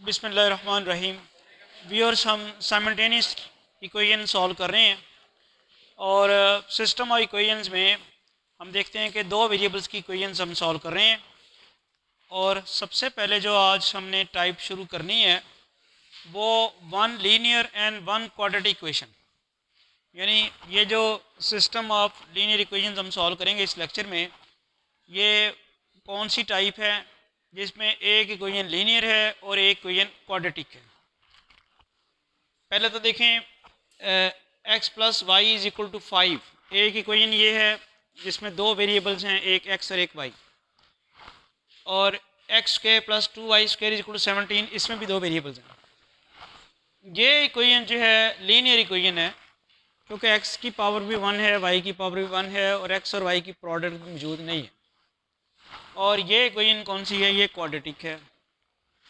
बिस्मिल्लाहिर्रहमानिर्रहीम। व्यूअर्स, हम simultaneous equation solve कर रहे हैं और सिस्टम ऑफ इक्वेशंस में हम देखते हैं कि दो वेरिएबल्स की इक्वेशंस हम सॉल्व कर रहे हैं। और सबसे पहले जो आज हमने टाइप शुरू करनी है वो one linear and one quadratic equation, यानी ये जो सिस्टम ऑफ लीनियर इक्वेशंस हम सॉल्व करेंगे इस लेक्चर में, ये कौन सी टाइप है जिसमें एक इक्वेशन लीनियर है और एक इक्वेशन क्वाड्रेटिक है। पहले तो देखें x plus y is equal to 5, एक इक्वेशन ये है जिसमें दो वेरिएबल्स हैं, एक x और एक y। और x square plus 2y square is equal to 17, इसमें भी दो वेरिएबल्स हैं। ये इक्वेशन जो है लीनियर इक्वेशन है क्योंकि x की पावर भी 1 है, y की पावर भी 1 है और x और y की प्रोडक्ट भी मौजूद नहीं है। और ये इक्वेशन कौन सी है? ये क्वाड्रेटिक है।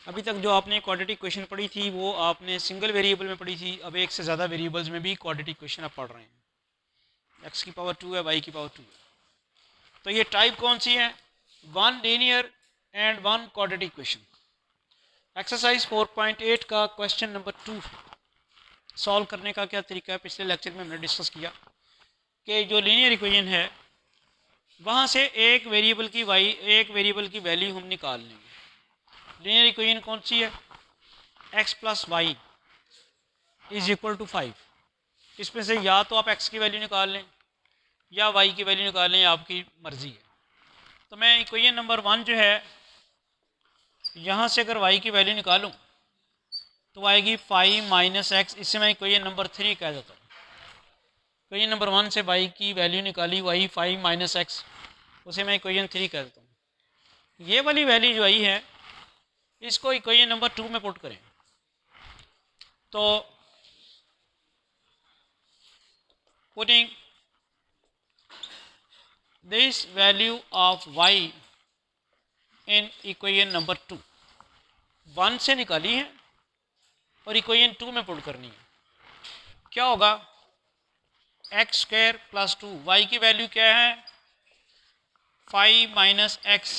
अभी तक जो आपने क्वाड्रेटिक इक्वेशन पढ़ी थी वो आपने सिंगल वेरिएबल में पढ़ी थी, अब एक से ज़्यादा वेरिएबल्स में भी क्वाड्रेटिक इक्वेशन आप पढ़ रहे हैं। x की पावर 2 है, y की पावर 2 है। तो ये टाइप कौन सी है? One linear and one quadratic equation. Exercise 4.8 का क्वेश्चन नंबर 2 सॉल्व करने का क्या तरीका है, पिछले लेक्चर में हमने डिस्कस किया कि जो लीनियर इक्वेशन है वहाँ से एक वेरिएबल की वैल्यू हम निकाल लेंगे। लीनियर इक्वेशन कौन सी है? x plus y is equal to 5। इसमें से या तो आप x की वैल्यू निकाल लें या y की वैल्यू निकाल लें, आपकी मर्ज़ी है। तो मैं इक्वेशन नंबर 1 जो है यहाँ से अगर y की वैल्यू निकालूँ तो आएगी 5 माइनस एक्स। इससे मैं इक्वेशन नंबर 3 कह देता हूँ। इक्वेशन नंबर 1 से y की वैल्यू निकाली, y 5 माइनस एक्स, उसे मैं इक्वेशन 3 कह देता हूँ। ये वाली वैल्यू जो आई है इसको इक्वेशन नंबर 2 में पुट करें तो putting this value of y in equation number 2, 1 से निकाली है और इक्वेशन 2 में पुट करनी है। क्या होगा? एक्स स्क्वायर प्लस 2, वाई की वैल्यू क्या है? 5 माइनस एक्स।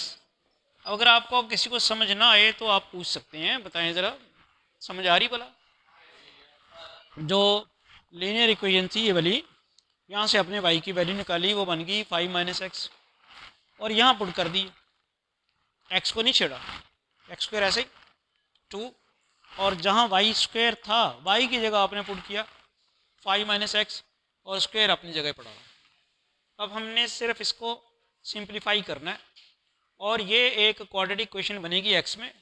अगर आपको किसी को समझ ना आए तो आप पूछ सकते हैं, बताएं ज़रा, समझ आ रही भला? जो लीनियर इक्वेशन थी ये वाली, यहाँ से अपने वाई की वैल्यू निकाली, वो बन गई 5 माइनस एक्स और यहाँ पुट कर दी। एक्स को नहीं छेड़ा, एक्स स्क्वायर ऐसे ही 2, और जहाँ वाई स्क्वायर था वाई की जगह आपने पुट किया 5 माइनस एक्स और स्क्वायर अपनी जगह पड़ा। अब हमने सिर्फ इसको सिंप्लीफाई करना है और ये एक क्वाड्रेटिक इक्वेशन बनेगी एक्स में,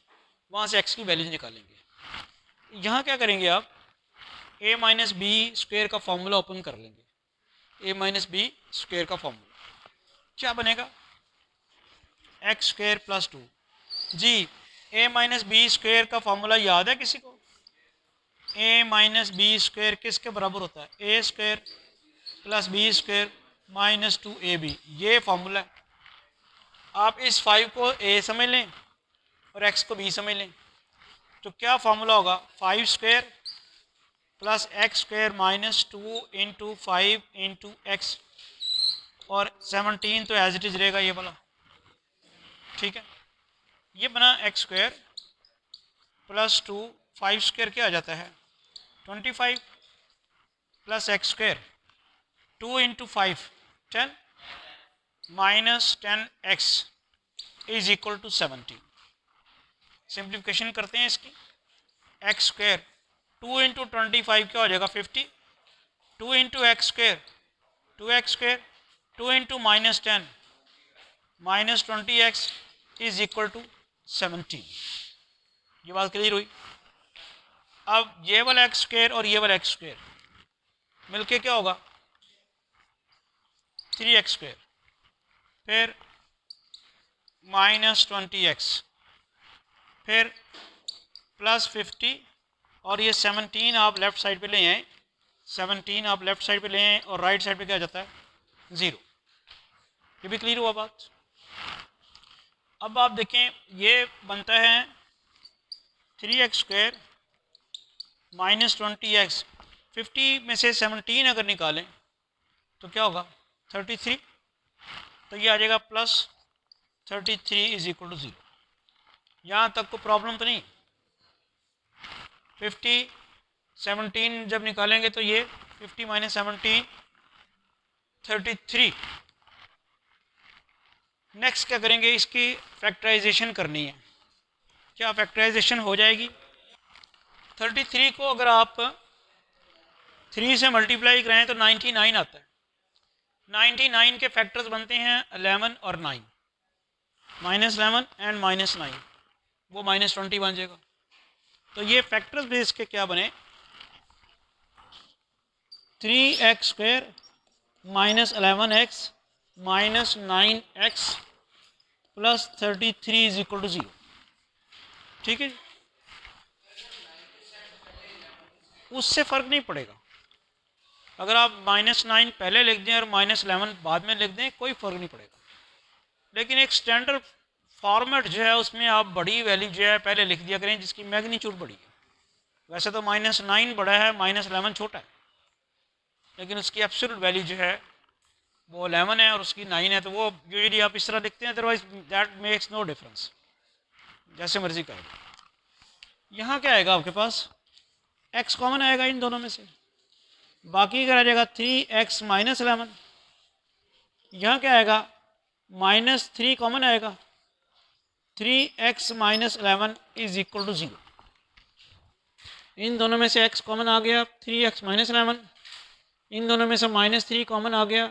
वहाँ से एक्स की वैल्यूज निकालेंगे। यहाँ क्या करेंगे आप? ए माइनस बी स्क्वेयर का फॉर्मूला ओपन कर लेंगे। ए माइनस बी स्क्वेयर का फॉर्मूला क्या बनेगा? X square plus 2। जी, ए माइनस बी स्क्वेयर का फॉर्मूला याद है किसी को? ए माइनस बी स्क्वेयर किसके बराबर होता है? A square plus b square minus 2ab, ये फॉर्मूला है। आप इस 5 को ए समझ लें और एक्स को बी समझ लें तो क्या फॉर्मूला होगा? 5 square plus x square minus 2 into 5 into x, और 17 तो एज इट इज रहेगा ये वाला, ठीक है। ये बना एक्स स्क्वेयर प्लस 2, 5 स्क्वेयर क्या आ जाता है? 25 plus x square 2 into 5 10 minus 10 x is equal to 17। Simplification करते हैं इसकी। एक्स स्क्वेयर 2 इंटू 25 क्या हो जाएगा? 50। 2 into x square 2x square, 2 into minus 10 minus 20x is equal to 17। ये बात क्लियर हुई? अब ये वाला एक्स स्क्वेयर और ये वाला एक्स स्क्वेयर मिलके क्या होगा? 3x स्क्वेयर, फिर माइनस 20x, फिर प्लस 50, और ये 17 आप लेफ्ट साइड पे ले आए, 17 आप लेफ्ट साइड पे ले आए और राइट साइड पे क्या जाता है? 0। ये भी क्लियर हुआ बात? अब आप देखें ये बनता है 3x स्क्वेयर माइनस 20x, 50 में से 17 अगर निकालें तो क्या होगा? 33। तो ये आ जाएगा प्लस 33 इज इक्वल टू 0। यहाँ तक को प्रॉब्लम तो नहीं? 50 17 जब निकालेंगे तो ये 50 माइनस 17 33। नेक्स्ट क्या करेंगे, इसकी फैक्टराइजेशन करनी है। क्या फैक्टराइजेशन हो जाएगी? 33 को अगर आप 3 से मल्टीप्लाई कराएं तो 99 आता है। 99 के फैक्टर्स बनते हैं 11 और 9, -11 एंड -9, वो -20 बन जाएगा। तो ये फैक्टर्स बेस के क्या बने, 3x² -11x -9x + 33 = 0। ठीक है जी, उससे फ़र्क नहीं पड़ेगा। अगर आप -9 पहले लिख दें और -11 बाद में लिख दें, कोई फ़र्क नहीं पड़ेगा। लेकिन एक स्टैंडर्ड फॉर्मेट जो है उसमें आप बड़ी वैल्यू जो है पहले लिख दिया करें जिसकी मैग्नीट्यूड बड़ी है। वैसे तो -9 बड़ा है, -11 छोटा है, लेकिन उसकी एब्सोल्यूट वैल्यू जो है वो 11 है और उसकी 9 है, तो वो यूजुअली आप इस तरह लिखते हैं, otherwise that makes no difference, जैसे मर्जी करें। यहाँ क्या आएगा आपके पास, x कॉमन आएगा इन दोनों में से, बाकी क्या आ जाएगा 3x -11। यहाँ क्या आएगा, -3 कॉमन आएगा, 3x -11 = 0। इन दोनों में से x कॉमन आ गया, 3x -11, इन दोनों में से -3 कॉमन आ गया,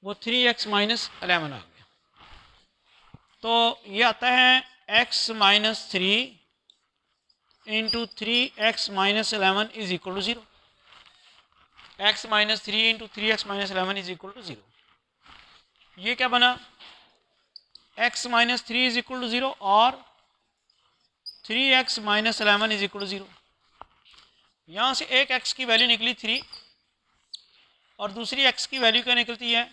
वो 3x -11 आ गया। तो ये आता है x - 3 × 3x -11 = 0। x - 3 × 3x -11 = 0। ये क्या बना, x - 3 = 0 और 3x -11 = 0। यहाँ से एक x की वैल्यू निकली 3 और दूसरी x की वैल्यू क्या निकलती है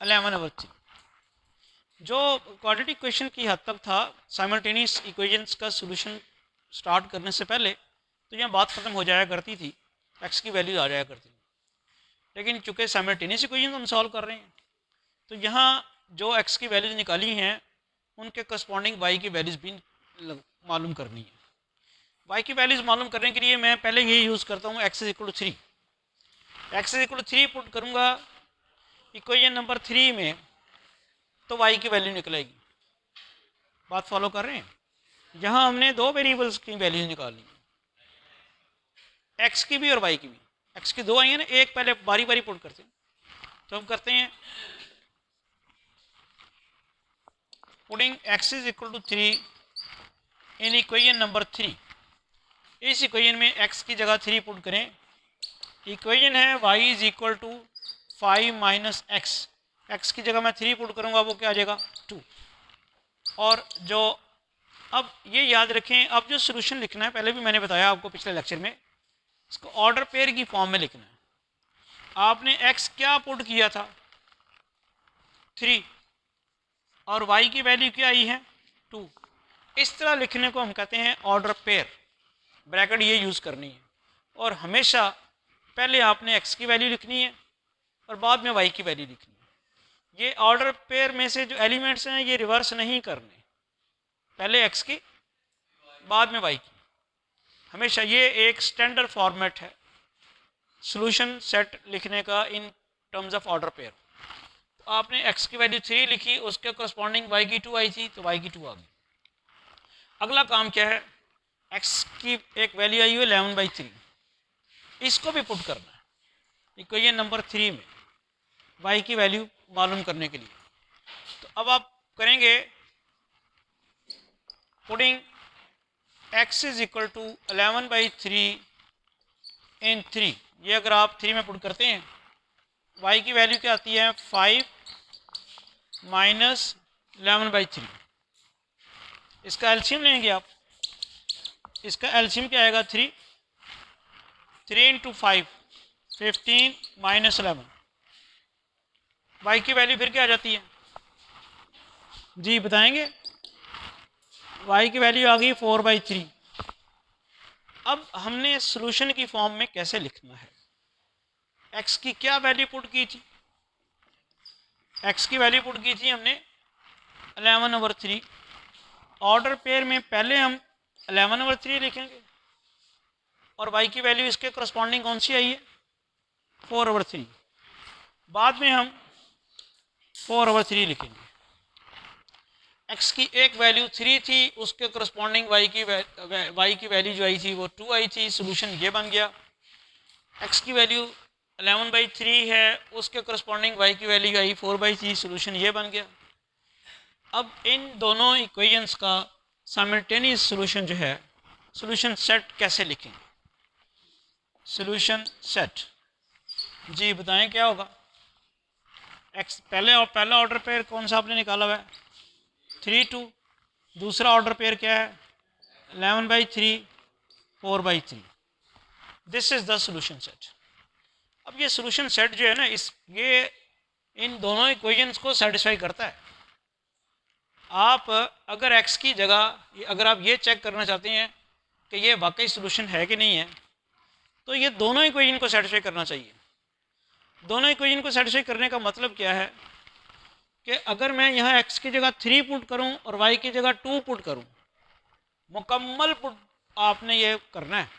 11/3। जो क्वाड्रेटिक इक्वेशन की हद तक था, साइमल्टेनियस इक्वेशंस का सॉल्यूशन स्टार्ट करने से पहले तो यहाँ बात ख़त्म हो जाया करती थी, x की वैल्यू आ जाया करती थी। लेकिन चूँकि साइमल्टेनियस इक्वेशन हम सॉल्व कर रहे हैं, तो यहाँ जो x की वैल्यूज निकाली हैं उनके करस्पॉन्डिंग y की वैल्यूज़ भी मालूम करनी है। y की वैल्यूज़ मालूम करने के लिए मैं पहले ये यूज़ करता हूँ x = 3। x = 3 पुट करूँगा इक्वेशन नंबर 3 में, तो y की वैल्यू निकलेगी। बात फॉलो कर रहे हैं? यहाँ हमने दो वेरिएबल्स की वैल्यूज निकाली, x की भी और y की भी। x की दो आई है ना, एक पहले बारी बारी पुट करते हैं। तो हम करते हैं putting x = 3 in equation number 3। इस इक्वेशन में x की जगह 3 पुट करें। इक्वेशन है y = 5 - x, x की जगह मैं 3 पुट करूंगा, वो क्या आ जाएगा 2। और जो अब ये याद रखें, अब जो सोल्यूशन लिखना है, पहले भी मैंने बताया आपको पिछले लेक्चर में, इसको ऑर्डर पेयर की फॉर्म में लिखना है। आपने x क्या पुट किया था 3 और y की वैल्यू क्या आई है 2। इस तरह लिखने को हम कहते हैं ऑर्डर पेयर। ब्रैकेट ये यूज़ करनी है और हमेशा पहले आपने x की वैल्यू लिखनी है और बाद में y की वैल्यू लिखनी है। ये ऑर्डर पेयर में से जो एलिमेंट्स हैं ये रिवर्स नहीं करने, पहले x की बाद में y की। हमेशा ये एक स्टैंडर्ड फॉर्मेट है सॉल्यूशन सेट लिखने का in terms of order pair. तो आपने x की वैल्यू 3 लिखी, उसके करस्पॉन्डिंग y की 2 आई थी, तो y की 2 आ गई। अगला काम क्या है, x की एक वैल्यू आई हुई 11/3, इसको भी पुट करना है इक्वेशन नंबर 3 में y की वैल्यू मालूम करने के लिए। तो अब आप करेंगे पुटिंग x = 11/3 इन 3। ये अगर आप 3 में पुट करते हैं, y की वैल्यू क्या आती है 5 - 11/3। इसका एलसीएम लेंगे आप, इसका एलसीएम क्या आएगा 3 × 5 15 - 11। y की वैल्यू फिर क्या आ जाती है जी बताएंगे, y की वैल्यू आ गई 4/3। अब हमने सॉल्यूशन की फॉर्म में कैसे लिखना है, x की क्या वैल्यू पुट की थी, x की वैल्यू पुट की थी हमने 11/3। ऑर्डर पेयर में पहले हम 11/3 लिखेंगे और वाई की वैल्यू इसके करस्पॉन्डिंग कौन सी आई है, 4/3। बाद में हम 4/3 लिखेंगे। एक्स की एक वैल्यू 3 थी, उसके करस्पॉन्डिंग वाई की वैल्यू जो आई थी वो 2 आई थी, सोल्यूशन ये बन गया। एक्स की वैल्यू 11/3 है, उसके करस्पॉन्डिंग वाई की वैल्यू आई 4/3, सोल्यूशन ये बन गया। अब इन दोनों इक्वेशंस का साइमल्टेनियस सोल्यूशन जो है, सोल्यूशन सेट कैसे लिखेंगे? सोल्यूशन सेट जी बताएं क्या होगा? एक्स पहला ऑर्डर पेयर कौन सा आपने निकाला हुआ है, 3 2। दूसरा ऑर्डर पेयर क्या है, 11/3 4/3। This is the solution set. अब ये सोल्यूशन सेट जो है ना, ये इन दोनों इक्वेशंस को सेटिस्फाई करता है। आप अगर एक्स की जगह अगर आप ये चेक करना चाहते हैं कि ये वाकई सोल्यूशन है कि नहीं है, तो ये दोनों इक्वेशन को सेटिस्फाई करना चाहिए। दोनों इक्वेशन को सेटिस्फाई करने का मतलब क्या है कि अगर मैं यहाँ एक्स की जगह 3 पुट करूँ और वाई की जगह 2 पुट करूँ, मुकम्मल पुट आपने ये करना है।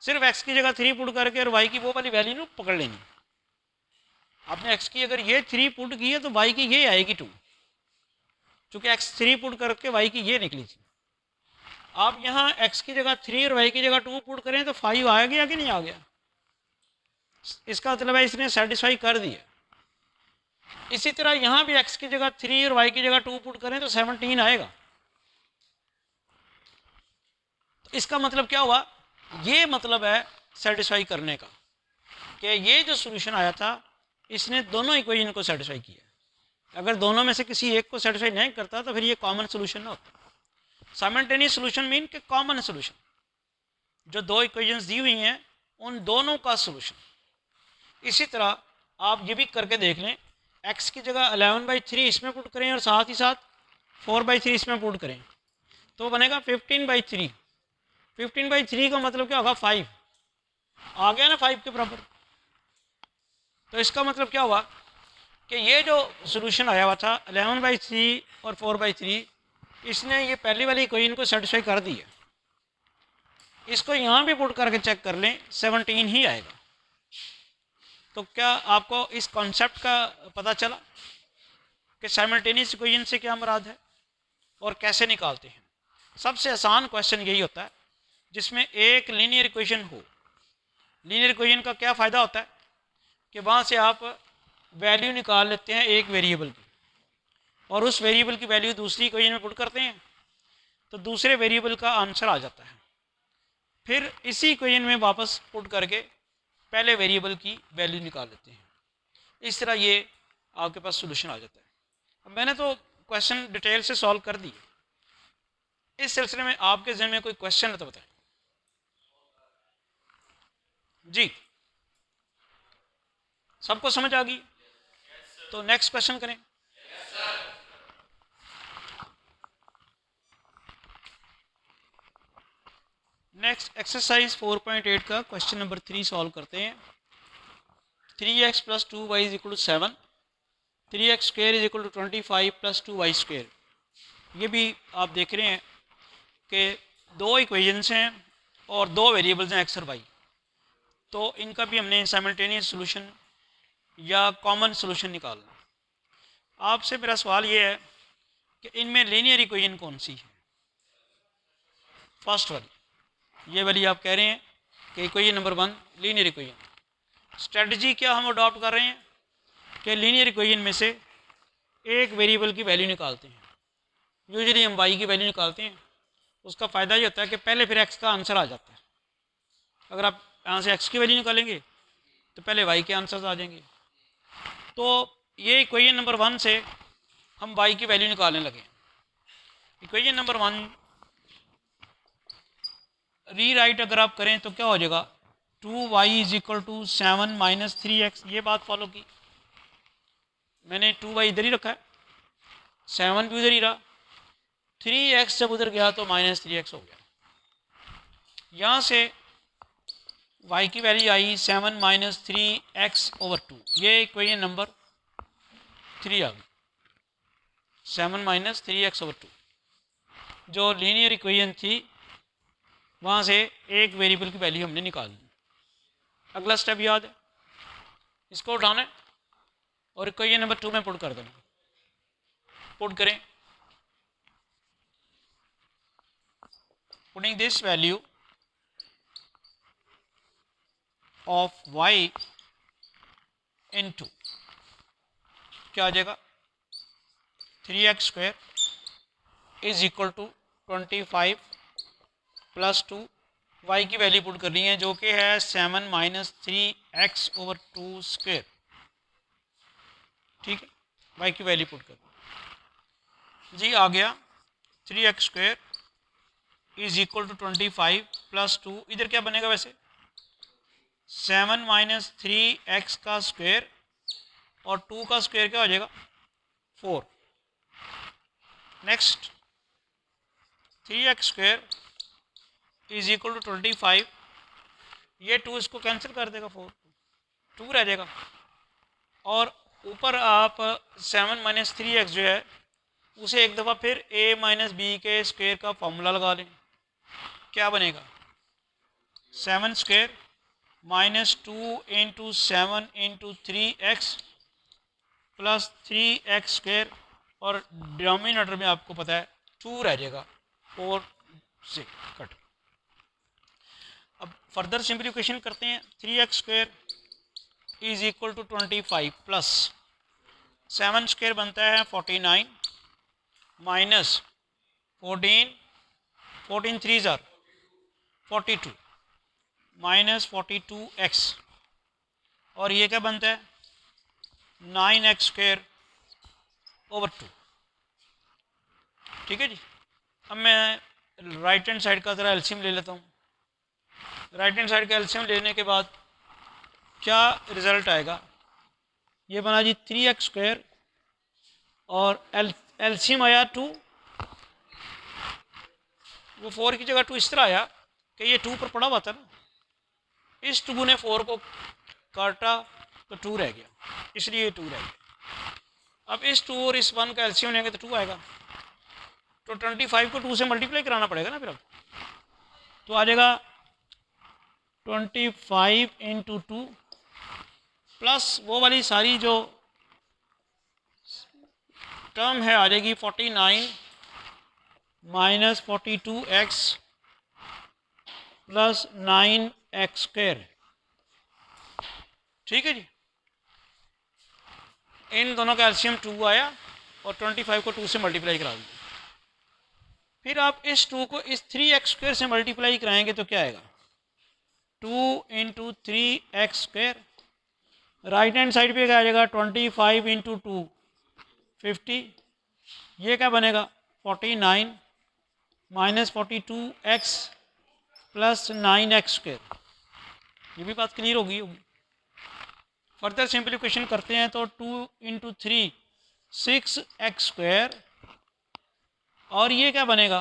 सिर्फ एक्स की जगह 3 पुट करके और वाई की वो वाली वैल्यू पकड़ लेनी। आपने एक्स की अगर ये 3 पुट की है तो वाई की ये आएगी 2, चूँकि एक्स 3 पुट करके वाई की ये निकली थी। आप यहाँ एक्स की जगह 3 और वाई की जगह 2 पुट करें तो 5 आ गया कि नहीं आ गया? इसका मतलब है इसने सेटिस्फाई कर दिया। इसी तरह यहाँ भी एक्स की जगह 3 और वाई की जगह 2 पुट करें तो 17 आएगा। तो इसका मतलब क्या हुआ? ये मतलब है सेटिस्फाई करने का कि ये जो सोल्यूशन आया था इसने दोनों इक्वेशन को सेटिस्फाई किया। अगर दोनों में से किसी एक को सेटिस्फाई नहीं करता तो फिर ये कॉमन सोल्यूशन ना होता। साइमल्टेनियस सोल्यूशन मीन कि कॉमन सोल्यूशन, जो दो इक्वेशंस दी हुई हैं उन दोनों का सोल्यूशन। इसी तरह आप ये भी करके देख लें, एक्स की जगह 11/3 इसमें पुट करें और साथ ही साथ 4/3 इसमें पुट करें तो बनेगा 15/3। 15/3 का मतलब क्या होगा, 5 आ गया ना, 5 के बराबर। तो इसका मतलब क्या हुआ कि ये जो सोल्यूशन आया हुआ था 11/3 और 4/3, इसने ये पहली वाली इक्वेशन को सेटिस्फाई कर दी है। इसको यहाँ भी पुट करके चेक कर लें, 17 ही आएगा। तो क्या आपको इस कॉन्सेप्ट का पता चला कि साइमल्टेनियस इक्वेशन से क्या मुराद है और कैसे निकालते हैं? सबसे आसान क्वेश्चन यही होता है जिसमें एक लीनियर इक्वेशन हो। लीनियर इक्वेशन का क्या फ़ायदा होता है कि वहाँ से आप वैल्यू निकाल लेते हैं एक वेरिएबल की, और उस वेरिएबल की वैल्यू दूसरी इक्वेशन में पुट करते हैं तो दूसरे वेरिएबल का आंसर आ जाता है। फिर इसी इक्वेशन में वापस पुट करके पहले वेरिएबल की वैल्यू निकाल लेते हैं। इस तरह ये आपके पास सोल्यूशन आ जाता है। अब मैंने तो क्वेश्चन डिटेल से सॉल्व कर दिए। इस सिलसिले में आपके जहन में कोई क्वेश्चन है तो बताएं जी। सबको समझ आ गई? तो नेक्स्ट क्वेश्चन करें। नेक्स्ट एक्सरसाइज 4.8 का क्वेश्चन नंबर 3 सॉल्व करते हैं। 3x + 2y = 7, 3x² = 25 + 2y²। ये भी आप देख रहे हैं कि दो इक्वेशंस हैं और दो वेरिएबल्स हैं x और y, तो इनका भी हमने साइमल्टेनियस सोल्यूशन या कॉमन सोल्यूशन निकालना। आपसे मेरा सवाल ये है कि इनमें लीनियर इक्वेशन कौन सी है? फर्स्ट वाली, ये वाली आप कह रहे हैं कि equation number 1 linear equation. Strategy क्या हम अडॉप्ट कर रहे हैं कि लीनियर इक्वेशन में से एक वेरिएबल की वैल्यू निकालते हैं। यूजुअली हम y की वैल्यू निकालते हैं। उसका फ़ायदा ये होता है कि पहले फिर x का आंसर आ जाता है। अगर आप यहाँ से x की वैल्यू निकालेंगे तो पहले y के आंसर आ जाएंगे। तो ये इक्वेशन नंबर 1 से हम y की वैल्यू निकालने लगे। इक्वेशन नंबर 1 रीराइट अगर आप करें तो क्या हो जाएगा, 2y = 7 - 3x। ये बात फॉलो की मैंने, 2y इधर ही रखा है, 7 भी उधर ही रहा, 3x जब उधर गया तो -3x हो गया। यहाँ से y की वैल्यू आई 7 - 3x/2। ये इक्वेशन नंबर 3 आ गई, 7 - 3x/2। जो लीनियर इक्वेशन थी वहाँ से एक वेरिएबल की वैल्यू हमने निकालनी। अगला स्टेप याद है, इसको उठाना है और इक्वेशन नंबर 2 में पुट कर देना। पुट करें, putting this value of y into क्या आ जाएगा, 3x² is equal to 25 plus 2, y की वैल्यू पुट करनी है जो कि है 7 माइनस 3x/2²। ठीक है, वाई की वैल्यू पुट कर जी, आ गया 3x² is equal to 25 plus 2, इधर क्या बनेगा वैसे 7 माइनस 3x² और 2 का स्क्वायर क्या हो जाएगा 4। Next 3x² is equal to 25, ये 2 इसको कैंसिल कर देगा, 4 2 रह जाएगा। और ऊपर आप 7 माइनस 3x जो है उसे एक दफ़ा फिर a माइनस बी के स्क्वायर का फॉर्मूला लगा लें। क्या बनेगा 7² minus 2 into 7 into 3x plus 3x² और डिनोमिनेटर में आपको पता है 2 रह जाएगा, 4 से कट। अब फर्दर सिंप्लीफिकेशन करते हैं, 3x² is equal to 25 plus 7² बनता है 49 माइनस 14 14 3 ज़ार 42 माइनस 42x और ये क्या बनता है 9x² ओवर 2। ठीक है जी, अब मैं राइट हैंड साइड का ज़रा एलसीएम ले लेता हूँ। राइट हैंड साइड का एलसीएम लेने के बाद क्या रिज़ल्ट आएगा, ये बना जी 3x² और एलसीएम आया 2, वो 4 की जगह 2 इस तरह आया कि ये 2 पर पड़ा हुआ था ना, इस 2 ने 4 को काटा तो 2 रह गया, इसलिए ये 2 रह गया। अब इस 2 और इस 1 का एलसीएम लेंगे तो 2 आएगा, तो 25 को 2 से मल्टीप्लाई कराना पड़ेगा ना फिर। अब तो आ जाएगा 25 इंटू 2 प्लस वो वाली सारी जो टर्म है आ जाएगी 49 माइनस 42x प्लस 9x²। ठीक है जी, इन दोनों का एलसीएम 2 आया और 25 को 2 से मल्टीप्लाई करा दिया। फिर आप इस 2 को इस 3x² से मल्टीप्लाई कराएंगे तो क्या आएगा 2 into 3x², right hand side पे क्या आ जाएगा 25 इंटू 2 50, ये क्या बनेगा 49 माइनस 42x प्लस 9x²। ये भी बात क्लियर होगी। फर्दर सिंप्लीफिकेशन करते हैं तो 2 इंटू 3 6x² और ये क्या बनेगा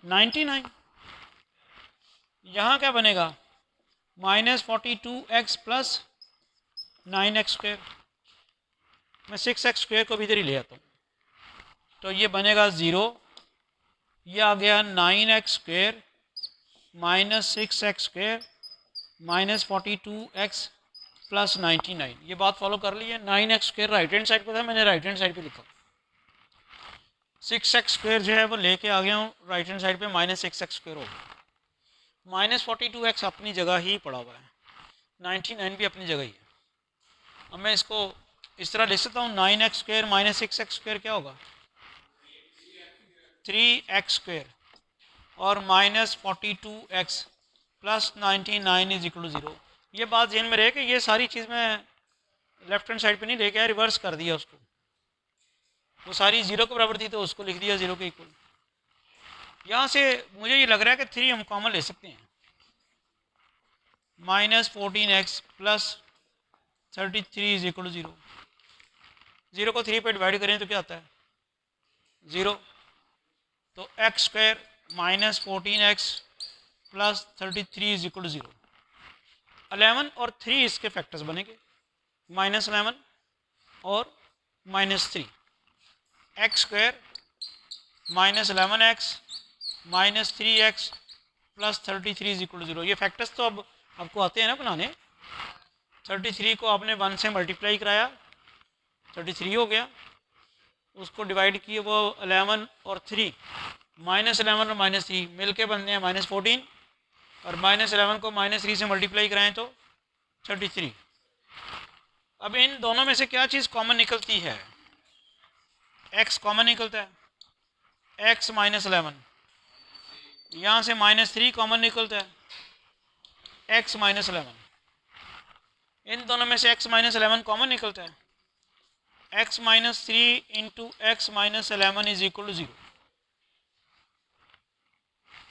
99, यहाँ क्या बनेगा माइनस 42x प्लस 9x²। मैं 6x² को भी इधर ही ले आता हूँ, तो ये बनेगा 0, ये आ गया 9x² minus 6x² minus 42x plus 99। ये बात फॉलो कर ली है। 9x² राइट हैंड साइड पे था, मैंने राइट हैंड साइड पे लिखा। 6x² जो है वो लेके आ गया हूँ राइट हैंड साइड पे, माइनस 6x² हो गया। माइनस 42x अपनी जगह ही पड़ा हुआ है, 99 भी अपनी जगह ही है। अब मैं इसको इस तरह लिख सकता हूँ 9x² माइनस 6x² क्या होगा 3x² और minus 42x plus 99 is equal to 0। ये बात ध्यान में रहे कि ये सारी चीज़ मैं लेफ्ट हैंड साइड पे नहीं लेके आया, रिवर्स कर दिया उसको। वो सारी 0 के बराबर थी तो उसको लिख दिया 0 के इक्वल। यहाँ से मुझे ये लग रहा है कि 3 हम कॉमन ले सकते हैं, minus 14x plus 33 is equal to 0। 0 को 3 पे डिवाइड करें तो क्या आता है 0, तो x² minus 14x plus 33 is equal to 0। 11 और 3 इसके फैक्टर्स बनेंगे, माइनस 11 और minus 3। x² minus 11x minus 3x plus 33 is equal to 0। ये फैक्टर्स तो अब आपको आते हैं ना बनाने। 33 को आपने 1 से मल्टीप्लाई कराया, 33 हो गया, उसको डिवाइड किए वो 11 और 3, -11 और -3 मिल के बनते हैं -14, और -11 को -3 से मल्टीप्लाई कराएं तो 33। अब इन दोनों में से क्या चीज़ कॉमन निकलती है? x कॉमन निकलता है, x -11। यहाँ से -3 कॉमन निकलता है, x -11। इन दोनों में से x -11 कॉमन निकलता है, x -3 into x -11 is equal to 0।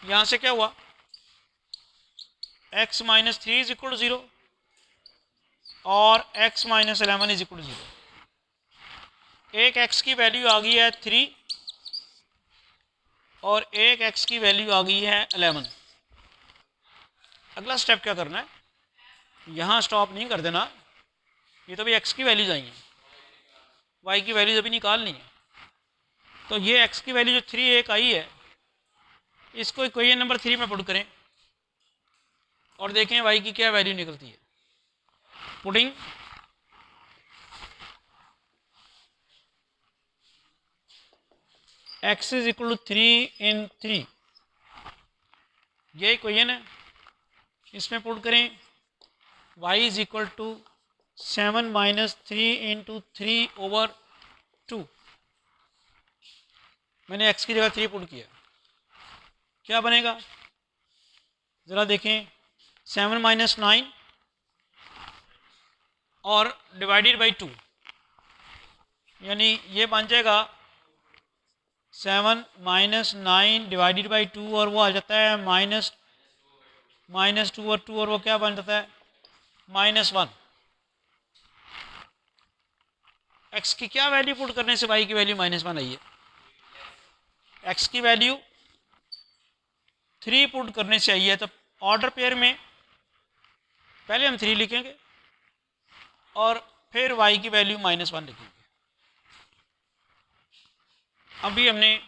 यहाँ से क्या हुआ? x -3 इज इक्वल टू 0 और x -11 इज इक्वल टू 0। एक x की वैल्यू आ गई है 3 और एक x की वैल्यू आ गई है 11। अगला स्टेप क्या करना है? यहाँ स्टॉप नहीं कर देना, ये तो भी x की वैल्यूज आई हैं, y की वैल्यूज अभी निकालनी है। तो ये x की वैल्यू जो 3 एक आई है, इसको इक्वेशन नंबर 3 में पुट करें और देखें y की क्या वैल्यू निकलती है। Putting x is equal to 3 in 3, ये इक्वेशन है, इसमें पुट करें y is equal to 7 - 3 into 3/2। मैंने x की जगह 3 पुट किया, क्या बनेगा ज़रा देखें। 7 - 9 और डिवाइडेड बाई 2, यानी ये बन जाएगा 7 - 9 डिवाइडेड बाई 2, और वो आ जाता है -2 और 2, और वो क्या बन जाता है -1। x की क्या वैल्यू पुट करने से y की वैल्यू -1 आई है? x की वैल्यू 3 पुट करने से आई है, तो ऑर्डर पेयर में पहले हम 3 लिखेंगे और फिर y की वैल्यू -1 लिखेंगे। अभी हमने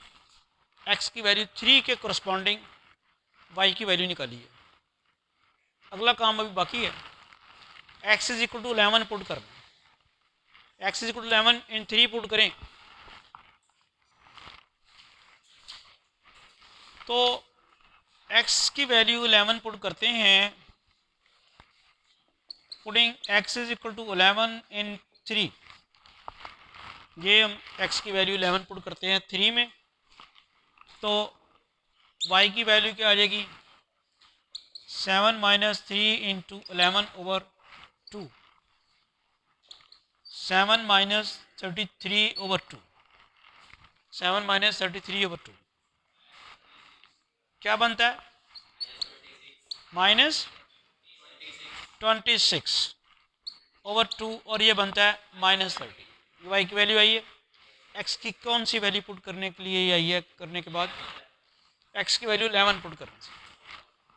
x की वैल्यू 3 के कोरस्पॉन्डिंग y की वैल्यू निकाली है। अगला काम अभी बाकी है, x is equal to 11 put करना। x is equal to 11 in 3 put करें तो x की वैल्यू 11 पुट करते हैं, putting x is equal to 11 in 3। ये हम x की वैल्यू 11 पुट करते हैं 3 में, तो y की वैल्यू क्या आ जाएगी? 7 - 3 इंटू 11/2, 7 - 33/2, 7 - 33/2 क्या बनता है? -26/2, और ये बनता है -30। y की वैल्यू आई है। x की कौन सी वैल्यू पुट करने के लिए आई है? करने के बाद x की वैल्यू 11 पुट करने से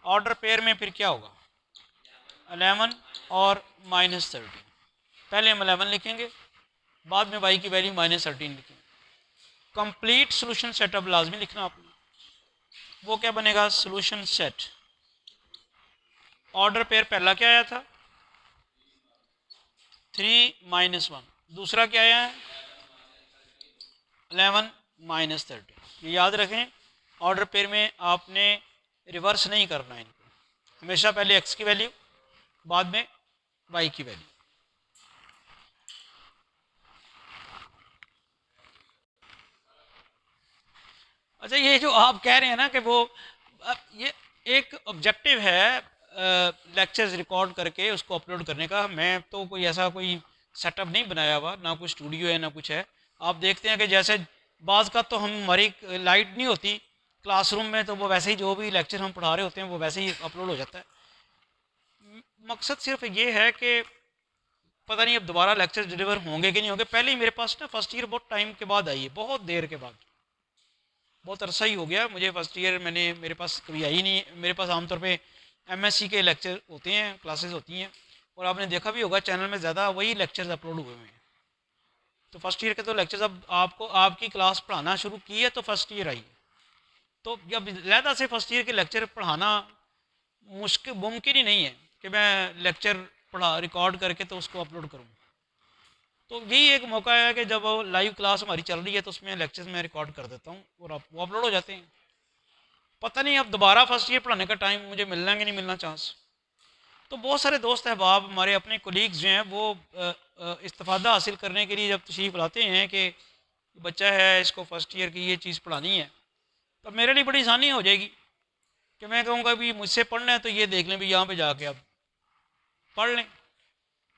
ऑर्डर पेयर में फिर क्या होगा? 11 और -13। पहले हम 11 लिखेंगे, बाद में y की वैल्यू -13 लिखेंगे। कंप्लीट सोल्यूशन सेटअप लाजमी लिखना आपने। वो क्या बनेगा? Solution set. ऑर्डर पेयर पहला क्या आया था? 3 - 1। दूसरा क्या आया है? 11 - 13। ये याद रखें, ऑर्डर पेयर में आपने रिवर्स नहीं करना है इनको, हमेशा पहले x की वैल्यू बाद में y की वैल्यू। अच्छा, ये जो आप कह रहे हैं ना कि वो ये एक ऑब्जेक्टिव है लेक्चर्स रिकॉर्ड करके उसको अपलोड करने का, मैं तो कोई ऐसा कोई सेटअप नहीं बनाया हुआ, ना कोई स्टूडियो है ना कुछ है। आप देखते हैं कि जैसे बाज़ का तो हमारी लाइट नहीं होती क्लासरूम में, तो वो वैसे ही जो भी लेक्चर हम पढ़ा रहे होते हैं वो वैसे ही अपलोड हो जाता है। मकसद सिर्फ ये है कि पता नहीं अब दोबारा लेक्चर डिलीवर होंगे कि नहीं होंगे। पहले ही मेरे पास ना फर्स्ट ईयर बहुत टाइम के बाद आई है, बहुत देर के बाद, बहुत अरसा ही हो गया मुझे फर्स्ट ईयर मेरे पास कभी आई नहीं। मेरे पास आमतौर पे एमएससी के लेक्चर होते हैं, क्लासेस होती हैं, और आपने देखा भी होगा चैनल में ज़्यादा वही लेक्चर्स अपलोड हुए हैं। तो फर्स्ट ईयर के तो लेक्चर्स अब आपको आपकी क्लास पढ़ाना शुरू की है तो फर्स्ट ईयर आई है। तो जब लहदा से फर्स्ट ईयर के लेक्चर पढ़ाना मुमकिन ही नहीं है कि मैं लेक्चर पढ़ा रिकॉर्ड करके तो उसको अपलोड करूँ। तो यही एक मौका है कि जब लाइव क्लास हमारी चल रही है तो उसमें लेक्चर्स मैं रिकॉर्ड कर देता हूँ और वो अपलोड हो जाते हैं। पता नहीं अब दोबारा फर्स्ट ईयर पढ़ाने का टाइम मुझे मिलना है कि नहीं मिलना चांस। तो बहुत सारे दोस्त अहबाब हमारे अपने कोलीग्स जो हैं वो इस्तेफ़ादा हासिल करने के लिए जब तशरीफ़ लाते हैं कि बच्चा है इसको फ़र्स्ट ईयर की ये चीज़ पढ़ानी है, तो मेरे लिए बड़ी आसानी हो जाएगी कि मैं कहूँगा भी मुझसे पढ़ना है तो ये देख लें भी यहाँ पे जाके आप पढ़ लें,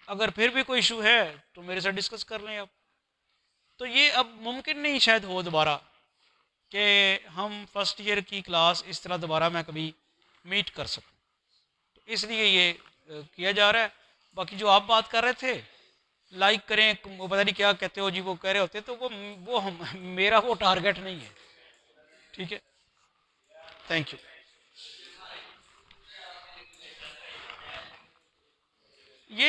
अगर फिर भी कोई इशू है तो मेरे साथ डिस्कस कर लें आप। तो ये अब मुमकिन नहीं शायद हो दोबारा कि हम फर्स्ट ईयर की क्लास इस तरह दोबारा मैं कभी मीट कर सकूँ, तो इसलिए ये किया जा रहा है। बाकी जो आप बात कर रहे थे लाइक करें वो पता नहीं क्या कहते हो जी, वो कह रहे होते तो वो मेरा वो टारगेट नहीं है। ठीक है, थैंक यू।